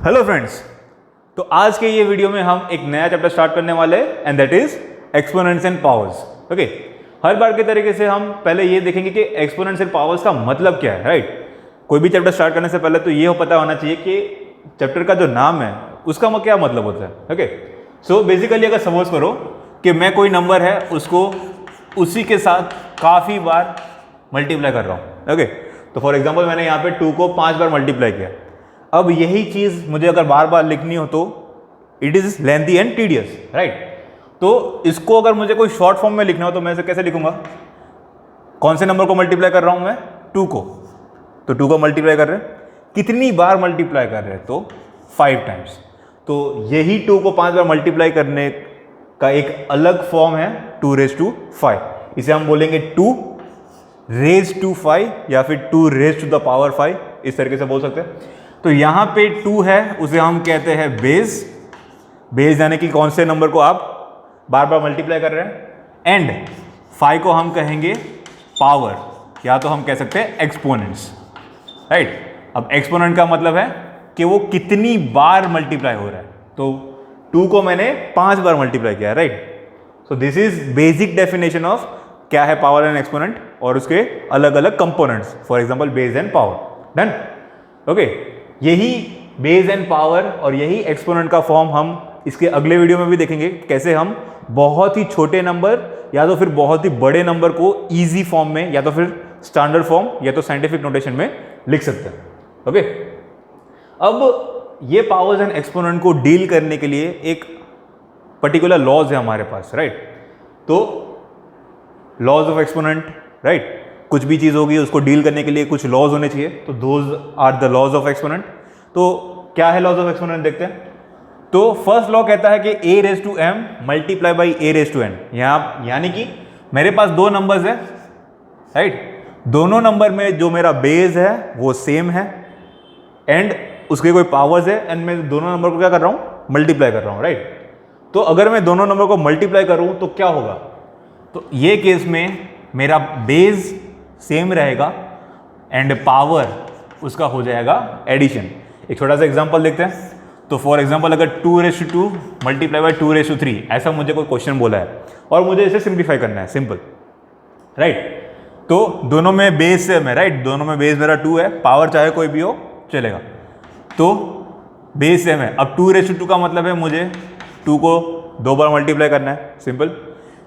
Hello friends, तो आज के ये वीडियो में हम एक नया चैप्टर स्टार्ट करने वाले हैं and that is exponents and powers. Okay, हर बार के तरीके से हम पहले ये देखेंगे कि एक्सपोनेंट्स एंड पावर्स का मतलब क्या है, राइट। कोई भी चैप्टर स्टार्ट करने से पहले तो ये पता होना चाहिए कि चैप्टर का जो नाम है उसका क्या मतलब होता है। ओके, सो बेसिकली अगर सपोज करो कि मैं कोई नंबर है उसको उसी के साथ काफ़ी बार मल्टीप्लाई कर रहा हूँ। ओके, तो फॉर एग्जाम्पल मैंने यहाँ पे 2 को 5 बार मल्टीप्लाई किया। अब यही चीज़ मुझे अगर बार बार लिखनी हो तो it is lengthy and tedious, right. तो इसको अगर मुझे कोई शॉर्ट फॉर्म में लिखना हो तो मैं इसे कैसे लिखूंगा? कौन से नंबर को मल्टीप्लाई कर रहा हूँ मैं? 2 को। तो 2 को मल्टीप्लाई कर रहे हैं, कितनी बार मल्टीप्लाई कर रहे हैं? तो 5 टाइम्स। तो यही 2 को 5 बार मल्टीप्लाई करने का एक अलग फॉर्म है 2⁵5। इसे हम बोलेंगे 2⁵5 या फिर 2⁵5, इस तरीके से बोल सकते हैं। तो यहाँ पे 2 है, उसे हम कहते हैं बेस। बेस यानी कि कौन से नंबर को आप बार बार मल्टीप्लाई कर रहे हैं। एंड 5 को हम कहेंगे पावर, या तो हम कह सकते हैं एक्सपोनेंट्स, राइट। अब एक्सपोनेंट का मतलब है कि वो कितनी बार मल्टीप्लाई हो रहा है। तो 2 को मैंने 5 बार मल्टीप्लाई किया, right. So this is basic definition of क्या है पावर एंड एक्सपोनेंट और उसके अलग अलग components, for example base and power. Done. Okay, यही बेस एंड पावर और यही एक्सपोनेंट का फॉर्म हम इसके अगले वीडियो में भी देखेंगे, कैसे हम बहुत ही छोटे नंबर या तो फिर बहुत ही बड़े नंबर को इजी फॉर्म में या तो फिर स्टैंडर्ड फॉर्म या तो साइंटिफिक नोटेशन में लिख सकते हैं। ओके, अब ये पावर्स एंड एक्सपोनेंट को डील करने के लिए एक पर्टिकुलर लॉज है हमारे पास, राइट। तो लॉज ऑफ एक्सपोनेंट, राइट। कुछ भी चीज़ होगी उसको डील करने के लिए कुछ लॉज होने चाहिए, तो those are the laws of exponent. तो क्या है लॉज ऑफ एक्सपोनेंट देखते हैं। तो फर्स्ट लॉ कहता है कि a⁻m मल्टीप्लाई बाई a⁻n। यहाँ यानी कि मेरे पास 2 नंबर्स है, राइट। दोनों नंबर में जो मेरा बेस है वो सेम है एंड उसके कोई पावर्स है एंड मैं दोनों नंबर को क्या कर रहा हूँ? मल्टीप्लाई कर रहा हूँ, राइट। तो अगर मैं दोनों नंबर को मल्टीप्लाई करूँ तो क्या होगा? तो ये केस में मेरा बेस सेम रहेगा एंड पावर उसका हो जाएगा एडिशन। एक छोटा सा एग्जांपल देखते हैं। तो फॉर एग्जांपल अगर 2⁵2 मल्टीप्लाई बाई 2⁵3 ऐसा मुझे कोई क्वेश्चन बोला है और मुझे इसे सिंप्लीफाई करना है, सिंपल, राइट। तो दोनों में बेस सेम है, राइट। दोनों में बेस मेरा 2 है, पावर चाहे कोई भी हो चलेगा। तो बेस सेम है। अब 2⁵2 का मतलब है मुझे 2 को 2 बार मल्टीप्लाई करना है, सिंपल।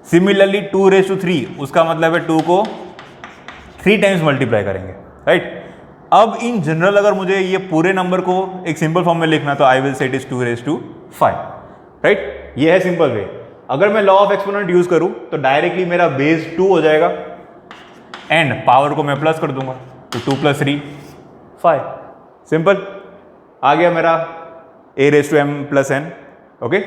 सिमिलरली 2⁵3 उसका मतलब है 2 को 3 टाइम्स मल्टीप्लाई करेंगे, राइट। अब इन जनरल अगर मुझे ये पूरे नंबर को एक सिंपल फॉर्म में लिखना तो I will say it is 2⁵5, right. ये है सिंपल वे। अगर मैं लॉ ऑफ एक्सपोनेंट यूज करूं तो डायरेक्टली मेरा बेस 2 हो जाएगा एंड पावर को मैं प्लस कर दूंगा, तो 2 + 3 5, सिंपल। आ गया मेरा a⁻m + n। ओके,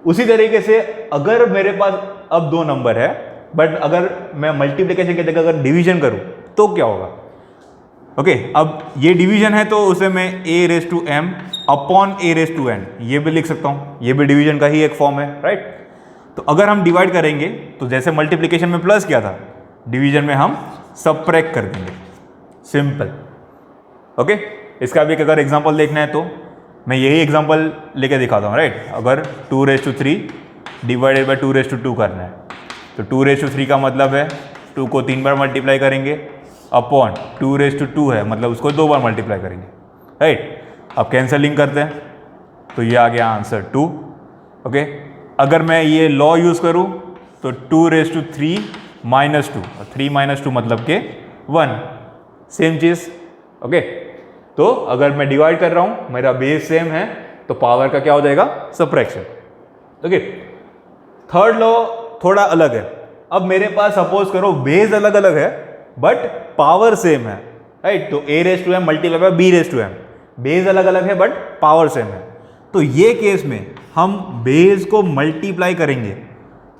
उसी तरीके से अगर मेरे पास अब 2 नंबर है बट अगर मैं मल्टीप्लिकेशन की जगह अगर डिवीजन करूं तो क्या होगा? ओके, अब ये डिवीजन है तो उसे मैं a⁻m अपॉन a⁻n ये भी लिख सकता हूं, ये भी डिवीजन का ही एक फॉर्म है, राइट। तो अगर हम डिवाइड करेंगे तो जैसे मल्टीप्लिकेशन में प्लस किया था, डिवीजन में हम सबट्रैक्ट कर देंगे, सिंपल। ओके, इसका भी अगर एग्जांपल देखना है तो मैं यही एग्जांपल लेके दिखाता हूँ, राइट। अगर 2⁵3 डिवाइडेड बाई 2⁵2 करना है तो 2⁵3 का मतलब है 2 को 3 बार मल्टीप्लाई करेंगे अपॉन 2⁵2 है मतलब उसको 2 बार मल्टीप्लाई करेंगे, राइट। अब कैंसलिंग करते हैं तो ये आ गया आंसर 2। ओके, अगर मैं ये लॉ यूज़ करूँ तो 2⁵3 - 2, 3 - 2 मतलब के 1, सेम चीज़। ओके, तो अगर मैं डिवाइड कर रहा हूँ मेरा बेस सेम है तो पावर का क्या हो जाएगा? सबट्रैक्शन। ओके, थर्ड लॉ थोड़ा अलग है। अब मेरे पास सपोज करो बेस अलग अलग है बट पावर सेम है, राइट। तो a⁻m multiply by b⁻m, base अलग अलग है बट पावर सेम है। तो ये केस में हम बेस को मल्टीप्लाई करेंगे,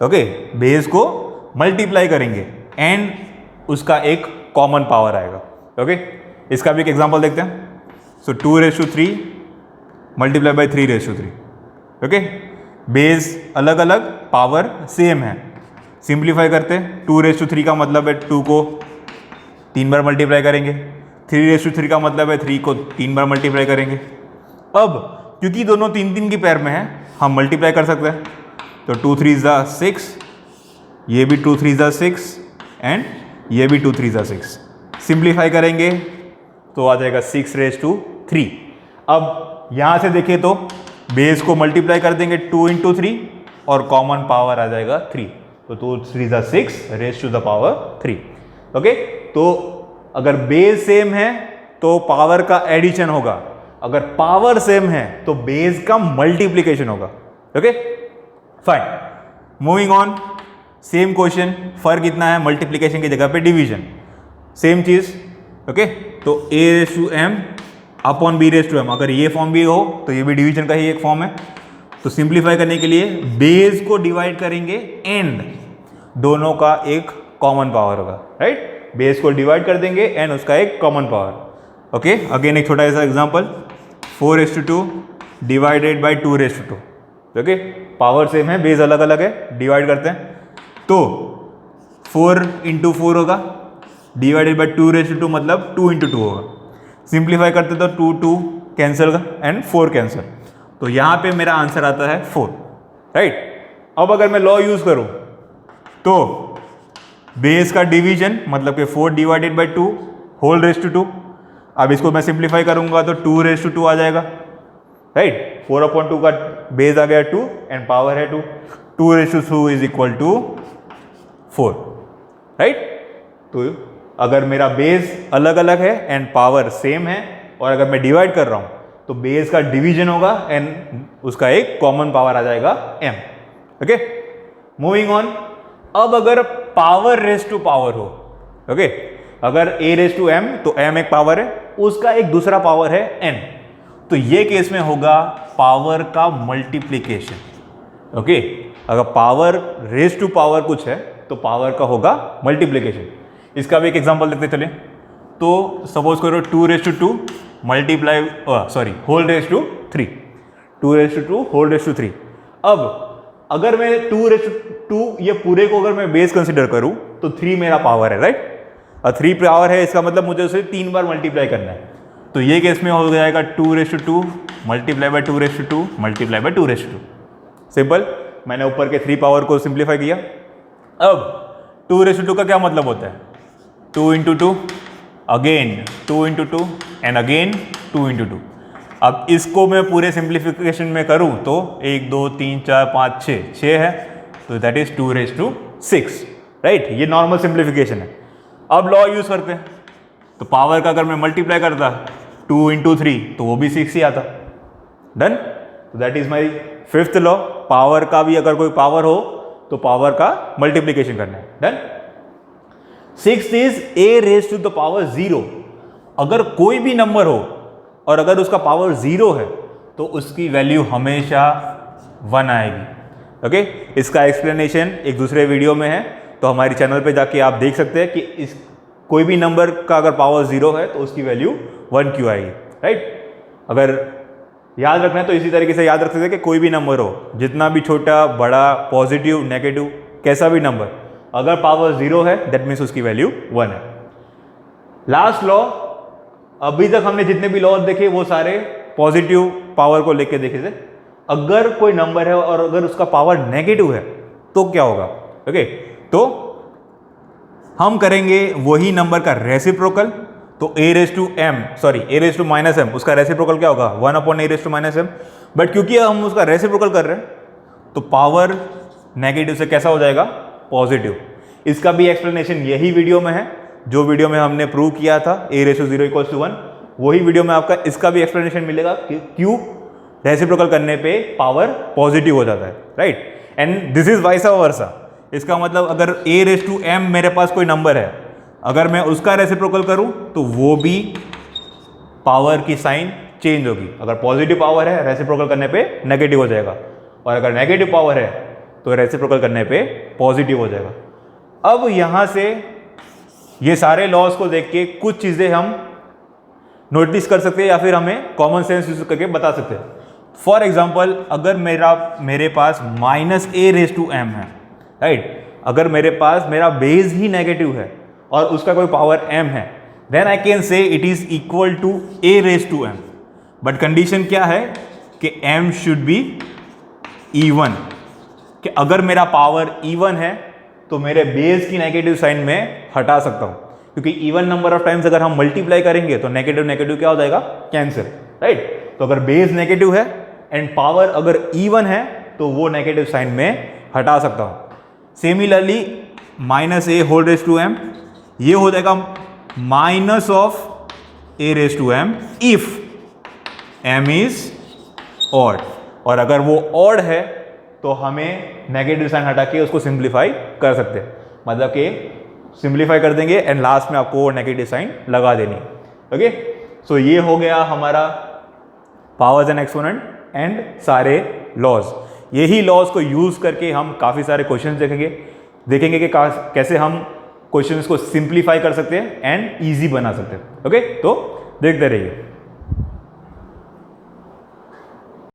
ओके, बेस को मल्टीप्लाई करेंगे एंड उसका एक कॉमन पावर आएगा। ओके, इसका भी एक एग्जांपल देखते हैं। सो 2⁵3 मल्टीप्लाई बाई 3⁵3। ओके, बेस अलग अलग, पावर सेम है। सिंप्लीफाई करते हैं, 2⁵3 का मतलब है 2 को 3 बार मल्टीप्लाई करेंगे, 3⁵3 का मतलब है 3 को 3 बार मल्टीप्लाई करेंगे, अब क्योंकि दोनों 3 की पेयर में है, हम मल्टीप्लाई कर सकते हैं। तो 2 3 ज़ा 6, ये भी 2 3 ज़ा 6 एंड ये भी 2 3 ज़ा 6। सिंप्लीफाई करेंगे तो आ जाएगा 6 रेज टू 3। अब यहाँ से देखें तो बेस को मल्टीप्लाई कर देंगे 2 इंटू 3 और कॉमन पावर आ जाएगा 3। तो 2 3 ज़ा 6 raise to the power 3। Okay, तो अगर बेस सेम है तो पावर का एडिशन होगा, अगर पावर सेम है तो बेस का मल्टीप्लीकेशन होगा। Okay fine, moving on. Same question, फर्क इतना है मल्टीप्लीकेशन की जगह पे डिवीजन, सेम चीज। ओके, तो a raise to m upon b raise to m, अगर ये फॉर्म भी हो तो ये भी डिवीजन का ही एक फॉर्म है। तो सिंप्लीफाई करने के लिए बेस को डिवाइड करेंगे एंड दोनों का एक कॉमन पावर होगा, राइट। बेस को डिवाइड कर देंगे एंड उसका एक कॉमन पावर। ओके, अगेन एक छोटा सा example, 4 raise to 2 divided by 2 raise to 2। Okay, power same है, बेस अलग अलग है, डिवाइड करते हैं तो 4 इंटू 4 होगा, डिवाइडेड बाई 2 रेज टू 2 मतलब 2 इंटू 2 होगा। सिंप्लीफाई करते तो 2 2 कैंसिल एंड 4 कैंसिल, तो यहाँ पे मेरा आंसर आता है 4, राइट। अब अगर मैं लॉ यूज करूँ तो बेस का डिवीजन मतलब कि 4 divided by 2 whole raise to 2। अब इसको मैं सिंप्लीफाई करूंगा तो 2 रेज टू 2 आ जाएगा, राइट। 4 अपॉन 2 का बेस आ गया 2 एंड पावर है 2। 2 raise to 2 is equal to 4, right. तो अगर मेरा बेस अलग अलग है एंड पावर सेम है और अगर मैं डिवाइड कर रहा हूं तो बेस का डिवीजन होगा एंड उसका एक कॉमन पावर आ जाएगा m। Okay, moving on. अब अगर पावर रेज टू पावर हो, ओके, अगर a रेज टू m तो m एक पावर है, उसका एक दूसरा पावर है n, तो ये केस में होगा पावर का मल्टीप्लीकेशन। ओके, अगर पावर रेज टू पावर कुछ है तो पावर का होगा मल्टीप्लीकेशन। इसका भी एक एग्जांपल देखते चले। तो सपोज करो 2 raise to 2 multiply whole raise to 3, 2 raise to 2 whole raise to 3। अब अगर मैं 2 रेज टू 2 ये पूरे को अगर मैं बेस कंसिडर करूं तो 3 मेरा पावर है, राइट। और 3 पावर है, इसका मतलब मुझे उसे 3 बार मल्टीप्लाई करना है। तो ये केस में हो जाएगा 2 raise to 2 multiply by 2 raise to 2 multiply by 2 raise to 2। Simple, मैंने ऊपर के 3 पावर को सिंप्लीफाई किया। अब 2 रेज टू 2 का क्या मतलब होता है, 2 into 2 again 2 into 2 and again 2 into 2। अब इसको मैं पूरे सिंप्लीफिकेशन में करूं तो 1 2 3 4 5 6 है, तो that is 2 raise to 6, right. ये नॉर्मल सिंप्लीफिकेशन है। अब लॉ यूज करते हैं तो पावर का अगर मैं मल्टीप्लाई करता 2 इंटू 3 तो वो भी 6 ही आता। डन, तो that is my 5th law. Power का भी अगर कोई पावर हो तो पावर का मल्टीप्लीकेशन करना है। Done. 6th is a raise to the power 0। अगर कोई भी नंबर हो और अगर उसका पावर 0 है तो उसकी वैल्यू हमेशा 1 आएगी। ओके, इसका एक्सप्लेनेशन एक दूसरे वीडियो में है, तो हमारी चैनल पे जाके आप देख सकते हैं कि इस कोई भी नंबर का अगर पावर 0 है तो उसकी वैल्यू 1 क्यों आएगी, राइट। अगर याद रखना है तो इसी तरीके से याद रख सकते हैं कि कोई भी नंबर हो, जितना भी छोटा बड़ा पॉजिटिव नेगेटिव कैसा भी नंबर, अगर पावर 0 है दैट मीन्स उसकी वैल्यू 1 है। लास्ट लॉ, अभी तक हमने जितने भी लॉ देखे वो सारे पॉजिटिव पावर को लेके देखे थे। अगर कोई नंबर है और अगर उसका पावर नेगेटिव है तो क्या होगा। ओके, तो हम करेंगे वही नंबर का रेसिप्रोकल। तो a raise to minus m, उसका रेसिप्रोकल क्या होगा 1 upon a raise to minus m। But क्योंकि हम उसका रेसिप्रोकल कर रहे हैं तो पावर नेगेटिव से कैसा हो जाएगा, पॉजिटिव। इसका भी एक्सप्लेनेशन यही वीडियो में है, जो वीडियो में हमने प्रूव किया था a रेशो 0 इक्वल्स टू 1, वही वीडियो में आपका इसका भी एक्सप्लेनेशन मिलेगा कि क्यों रेसिप्रोकल करने पे पावर पॉजिटिव हो जाता है, right. And this is vice versa. इसका मतलब अगर a रेज टू m मेरे पास कोई नंबर है, अगर मैं उसका रेसिप्रोकल करूं तो वो भी पावर की साइन चेंज होगी। अगर पॉजिटिव पावर है रेसिप्रोकल करने पे नेगेटिव हो जाएगा, और अगर नेगेटिव पावर है तो रेसिप्रोकल करने पे पॉजिटिव हो जाएगा। अब यहां से ये सारे लॉज को देख के कुछ चीजें हम नोटिस कर सकते हैं या फिर हमें कॉमन सेंस यूज करके बता सकते हैं। फॉर एग्जाम्पल, अगर मेरे पास minus a raise to m है, राइट। अगर मेरे पास मेरा बेस ही नेगेटिव है और उसका कोई पावर m है, then I can say it is equal to a raise to m। But condition क्या है कि m शुड बी इवन, कि अगर मेरा पावर इवन है तो मेरे बेस की नेगेटिव साइन में हटा सकता हूं, क्योंकि इवन नंबर ऑफ टाइम्स अगर हम मल्टीप्लाई करेंगे तो नेगेटिव नेगेटिव क्या हो जाएगा, कैंसिल, राइट। तो अगर बेस नेगेटिव है एंड पावर अगर इवन है तो वो नेगेटिव साइन में हटा सकता हूं। Similarly minus a whole raise to m, ये हो जाएगा minus of a raise to m if m is odd, और अगर वो ऑड है तो हमें नेगेटिव साइन हटा के उसको सिंप्लीफाई कर सकते हैं, मतलब कि सिंप्लीफाई कर देंगे एंड लास्ट में आपको नेगेटिव साइन लगा देनी है। ओके, सो ये हो गया हमारा पावर्स एंड एक्सपोनेंट एंड सारे लॉज। यही लॉज को यूज करके हम काफ़ी सारे क्वेश्चंस देखेंगे कि कैसे हम क्वेश्चंस को सिंप्लीफाई कर सकते हैं एंड ईजी बना सकते हैं। ओके, तो देखते रहिए।